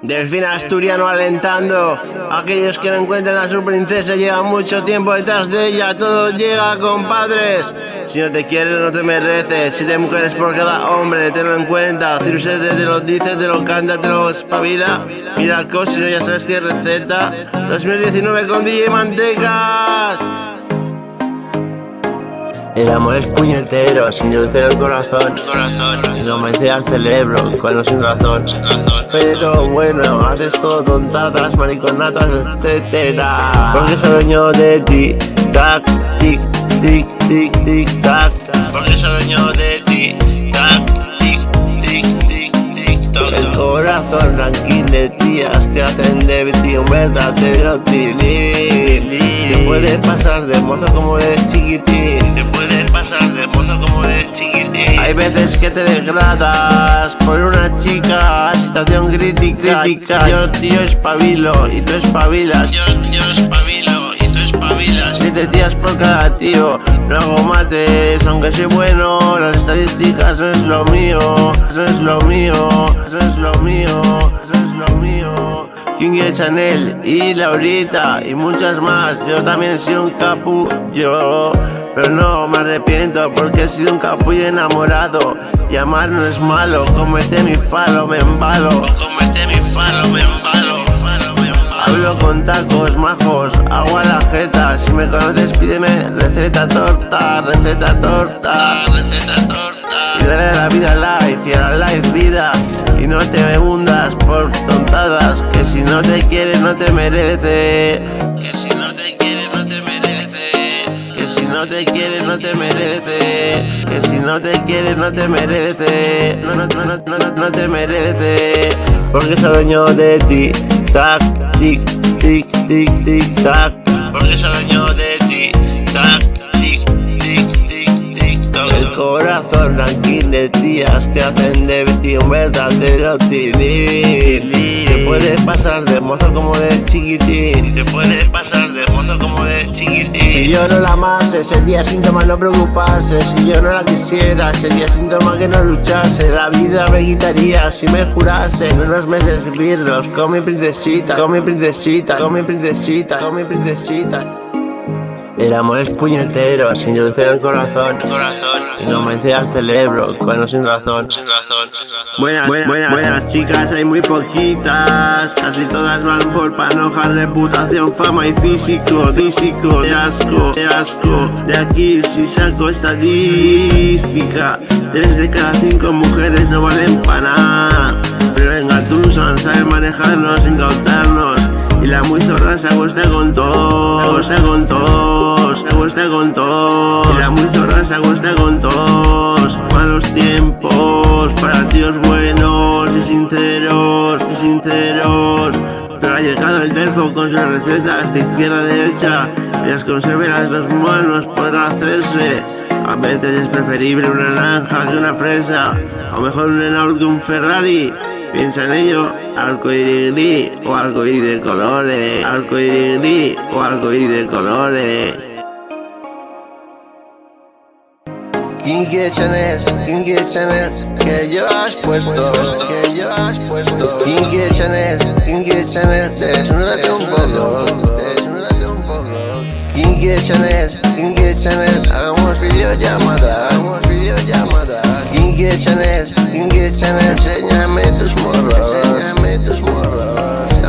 Delfín asturiano alentando a aquellos que no encuentran a su princesa, llevan mucho tiempo detrás de ella, todo llega, compadres. Si no te quieres, no te mereces. 7 mujeres por cada hombre, tenlo en cuenta. Cirus te lo dice, te lo canta, te lo espabila. Mira, si no ya sabes qué receta. 2019 con DJ Mantecas. El amor es puñetero, sin dulce el corazón, y convence al cerebro, cuando sin razón. Pero bueno, haces todo tontadas, mariconatas, etcétera. Porque soy dueño de ti, tac, tic, tic, tic, tic, tac. Porque soy dueño de ti, tac, tic, tic, tic, tic, toc. El corazón ranking de tías que hacen de ti un verdadero tilín. Te puedes pasar de mozo como de chiquitín. Te puedes pasar de mozo como de chiquitín. Hay veces que te degradas por una chica, situación crítica. Yo tío espabilo y tú espabilas. Yo espabilo y tú espabilas. 7 tías por cada tío. No hago mates, aunque soy bueno. Las estadísticas no es lo mío. Eso es lo mío. Eso es lo mío. Eso es lo mío. King y Chanel y Laurita y muchas más. Yo también soy un capullo, pero no me arrepiento porque he sido un capullo enamorado. Y amar no es malo, cómete mi falo, me embalo. Cómete mi falo, me embalo. Hablo con tacos majos, agua a la jeta. Si me conoces pídeme receta torta, receta torta, receta torta. Y dale a la vida life y a la life vida. Y no te hundas por tontadas, que si no te quieres no te merece. Que si no te quieres no te merece. Que si no te quieres no te merece. Que si no te quieres no te merece. No te merece. Porque soy dueño de ti, tac, tic, tic, tic, tic, tac. Porque soy dueño de ti, tac, tic, tic, tic, tic, toc. El corazón ranking de tías que hacen de ti un verdadero tilín. Te puedes pasar de mozo como de chiquitín. Te puedes pasar de mozo como de chiquitín. Si yo no la amase, sería síntoma no preocuparse. Si yo no la quisiera, sería síntoma que no luchase. La vida me quitaría si me jurase en unos meses vivirlos con mi princesita, con mi princesita, con mi princesita, con mi princesita. El amor es puñetero, sin dulce el corazón, y convence al cerebro, cuando sin razón. Buenas chicas, hay muy poquitas, casi todas van por panojas, reputación, fama y físico, de asco. De aquí si saco estadística, 3 de cada 5 mujeres no valen para nada. Pero engatusan, saben manejarnos, incautarnos. Y la muy zorra se acuesta con todos, se acuesta con todos. Y la muy zorra se acuesta con todos. Malos tiempos para tíos buenos y sinceros, Pero ha llegado el delfo con sus recetas de izquierda a derecha. Y las conserve las 2 manos podrán hacerse. A veces es preferible una naranja que una fresa, o mejor un Renault que un Ferrari. Piensa en ello, arcoíris gris o arcoíris de colores, arcoíris gris o arcoíris de colores. King y Chanel, que llevas puesto, King y Chanel, desnúdate un poco, King y Chanel, hagamos videollamada, King y Chanel, enséñame tus morros,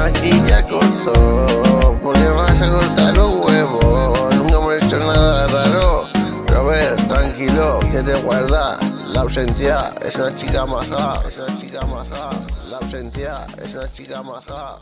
aquí ya corto, porque vas a cortar los huevos, nunca me he hecho nada raro, pero a ver, tranquilo, que te guarda, la ausencia es una chica maja, la ausencia es una chica maja.